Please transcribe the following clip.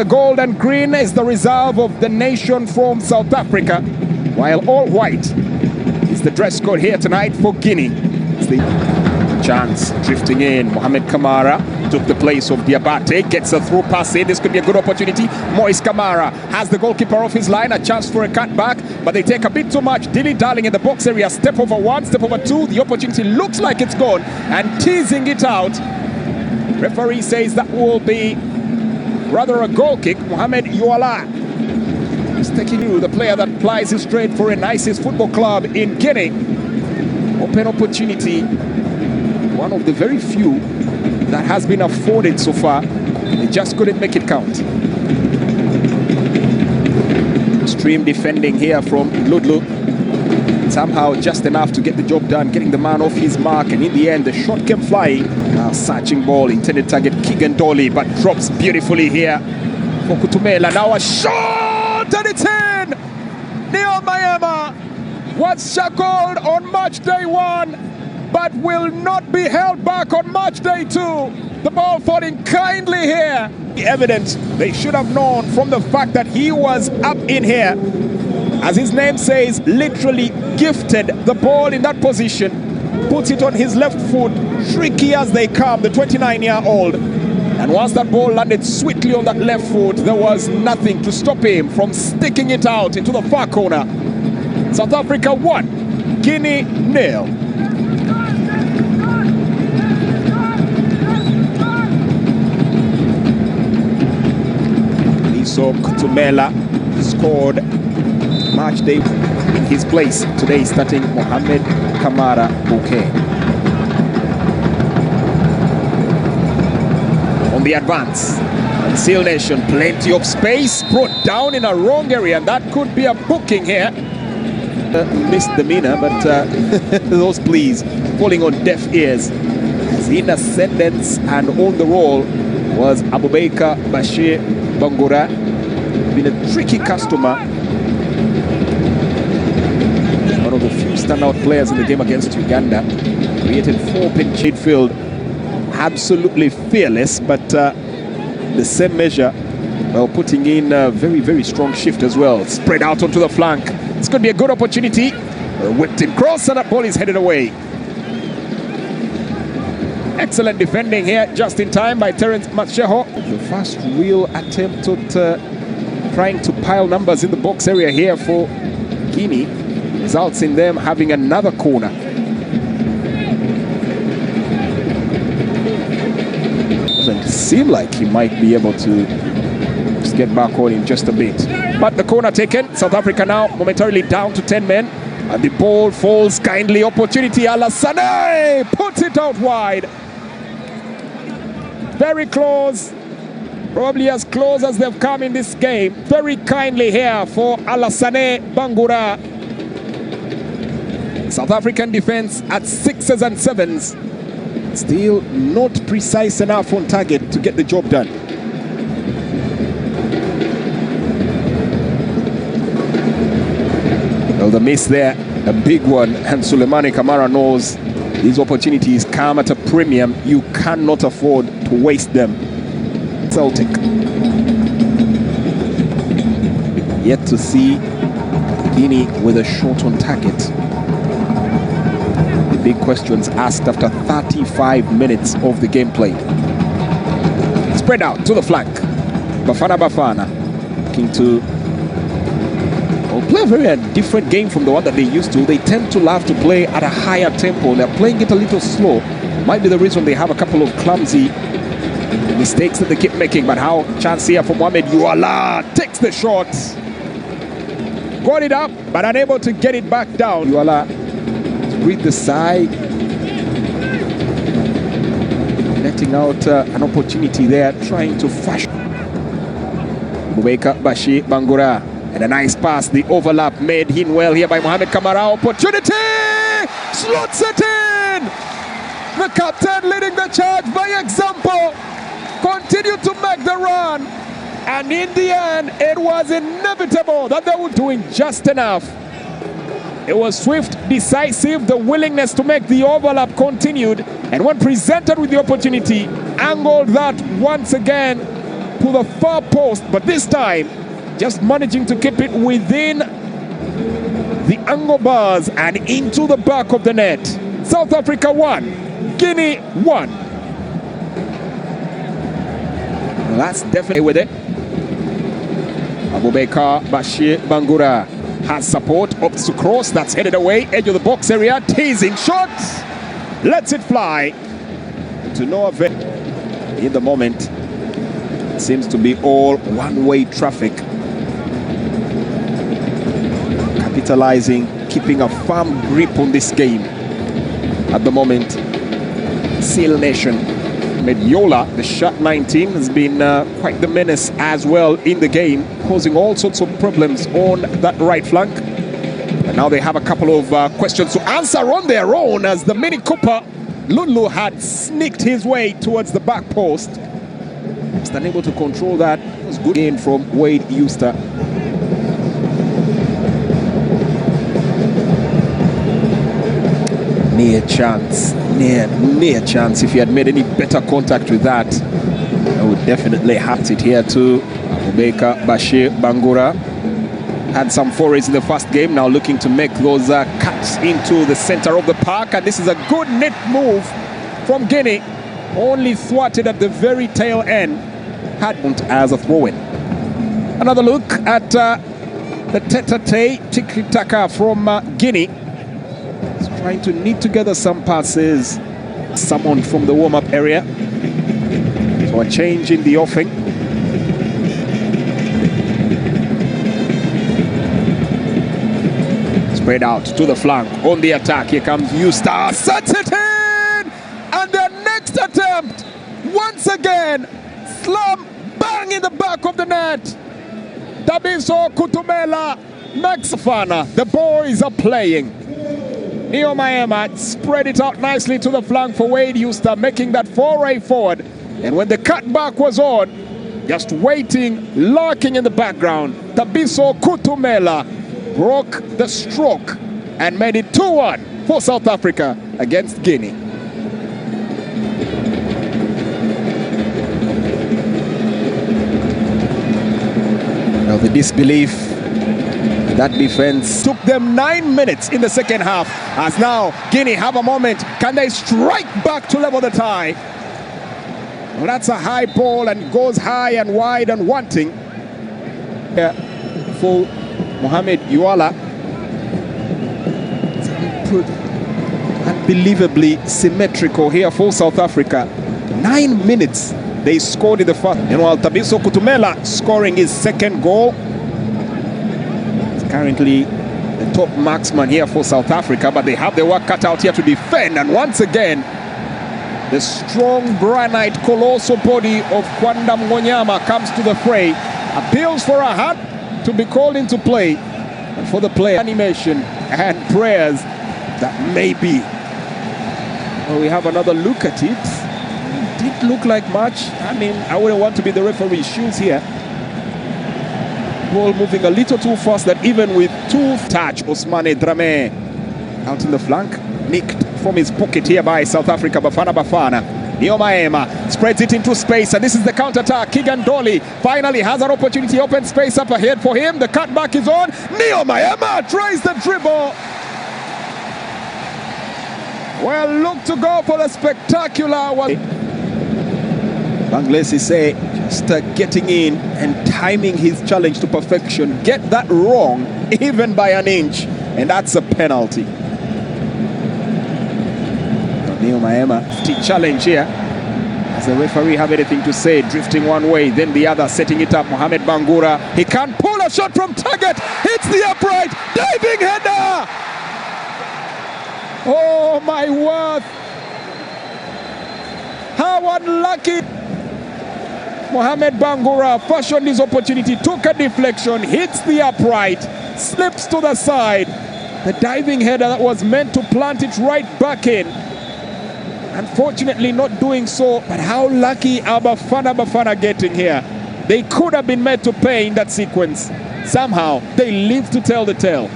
The gold and green is the reserve of the nation from South Africa, while all white is the dress code here tonight for Guinea. It's the chance drifting in. Mohamed Kamara took the place of Diabate, gets a through pass in. This could be a good opportunity. Moise Kamara has the goalkeeper off his line, a chance for a cutback, but they take a bit too much. Dilly-dallying in the box area, step over one, step over two. The opportunity looks like it's gone, and teasing it out. Referee says that will be rather a goal kick. Mohamed Yuala is taking you, the player that plies his trade for an ISIS football club in Guinea. Open opportunity, one of the very few that has been afforded so far. They just couldn't make it count. Extreme defending here from Ludlu. Somehow just enough to get the job done, getting the man off his mark, and in the end the shot came flying. Searching ball, intended target Keegan Dolly, but drops beautifully here for Kutumela. Now a shot, and it's in! Neil Mayema was shackled on match day 1, but will not be held back on match day 2. The ball falling kindly here. Evident they should have known from the fact that he was up in here. As his name says, literally gifted the ball in that position, puts it on his left foot, tricky as they come, the 29-year-old. And once that ball landed sweetly on that left foot, there was nothing to stop him from sticking it out into the far corner. South Africa 1, Guinea 0. Liso Kutumela scored match day in his place today, starting Mohamed Kamara Bouquet. On the advance, Seal Nation, plenty of space, brought down in a wrong area, and that could be a booking here. Misdemeanor, but those pleas falling on deaf ears. As in ascendance and on the roll was Abubakar Bashir Bangura. Been a tricky customer. One of the few standout players in the game against Uganda. Created 4 pinch midfield. Absolutely fearless, but the same measure, well, putting in a very, very strong shift as well. Spread out onto the flank. It's going to be a good opportunity. Whipped in cross, and that ball is headed away. Excellent defending here, just in time by Terence Macheho. The first real attempt at trying to pile numbers in the box area here for Guinea results in them having another corner. Doesn't seem like he might be able to just get back on in just a bit. But the corner taken. South Africa now momentarily down to 10 men. And the ball falls kindly. Opportunity. Alassane puts it out wide. Very close. Probably as close as they've come in this game. Very kindly here for Alassane Bangura. South African defense at 6s and 7s. Still not precise enough on target to get the job done. Well, the miss there, a big one, and Sulemani Kamara knows these opportunities come at a premium. You cannot afford to waste them. Celtic. Yet to see Guinea with a shot on target. The big questions asked after 35 minutes of the gameplay. Spread out to the flank. Bafana looking to play a very different game from the one that they used to. They tend to love to play at a higher tempo. They're playing it a little slow. Might be the reason they have a couple of clumsy mistakes that they keep making. But how chance here for Mohamed Yuala takes the shot. Got it up, but unable to get it back down. Yuala read the side. Letting out an opportunity there, trying to fashion. Abubakar Bashir Bangura. And a nice pass, the overlap made in well here by Mohamed Kamara. Opportunity! Slots it in! The captain leading the charge by example. Continued to make the run. And in the end, it was inevitable that they were doing just enough. It was swift, decisive, the willingness to make the overlap continued. And when presented with the opportunity, angled that once again to the far post, but this time just managing to keep it within the angle bars and into the back of the net. South Africa 1, Guinea 1. Well, that's definitely with it. Abubakar Bashir Bangura has support, opts to cross, that's headed away, edge of the box area, teasing shot, lets it fly to no avail. In the moment, it seems to be all one-way traffic. Capitalizing, keeping a firm grip on this game. At the moment, Seal Nation. Mediola, the shot 19, has been quite the menace as well in the game, causing all sorts of problems on that right flank. And now they have a couple of questions to answer on their own, as the Mini Cooper, Lulu, had sneaked his way towards the back post. Just unable to control that. It was good gain from Wade Euster. Near chance, near chance. If he had made any better contact with that, I would definitely have it here too. Abubakar Bashir Bangura had some forays in the first game, now looking to make those cuts into the center of the park, and this is a good net move from Guinea, only thwarted at the very tail end, had as a throw-in. Another look at the tete tiki-taka from Guinea. Trying to knit together some passes. Someone from the warm-up area. So a change in the offing. Spread out to the flank on the attack. Here comes Euster. Sets it in! And their next attempt, once again, slam bang in the back of the net. Dabiso Kutumela, Max Fana. The boys are playing. Neo Maema spread it out nicely to the flank for Wade Euster, making that foray forward. And when the cutback was on, just waiting, lurking in the background, Tabiso Kutumela broke the stroke and made it 2-1 for South Africa against Guinea. Now the disbelief. That defense took them 9 minutes in the second half, as now Guinea have a moment. Can they strike back to level the tie? Well, that's a high ball and goes high and wide and wanting. Yeah, for Mohamed Yuala. Unbelievably symmetrical here for South Africa. 9 minutes they scored in the first. Meanwhile, Tabiso Kutumela scoring his second goal. Currently the top marksman here for South Africa, but they have their work cut out here to defend. And once again, the strong granite colossal body of Kwanda Mwanyama comes to the fray, appeals for a hand to be called into play, and for the play animation and prayers that maybe. Well, we have another look at it. It didn't look like much. I mean, I wouldn't want to be the referee's shoes here. Ball moving a little too fast, that even with two touch, Ousmane Dramé out in the flank, nicked from his pocket here by South Africa. Bafana Neo Maema spreads it into space, and this is the counter-attack. Keegan Dolly finally has an opportunity, open space up ahead for him. The cutback is on. Neo Maema tries the dribble. Well, look to go for the spectacular one. Banglesi say just getting in and timing his challenge to perfection. Get that wrong even by an inch, and that's a penalty. Neo Maema, challenge here. Does the referee have anything to say? Drifting one way, then the other, setting it up. Mohamed Bangura, he can't pull a shot from target. Hits the upright, diving header. Oh my word! How unlucky! Mohamed Bangura fashioned his opportunity, took a deflection, hits the upright, slips to the side. The diving header that was meant to plant it right back in. Unfortunately not doing so, but how lucky are Bafana getting here? They could have been made to pay in that sequence. Somehow they live to tell the tale.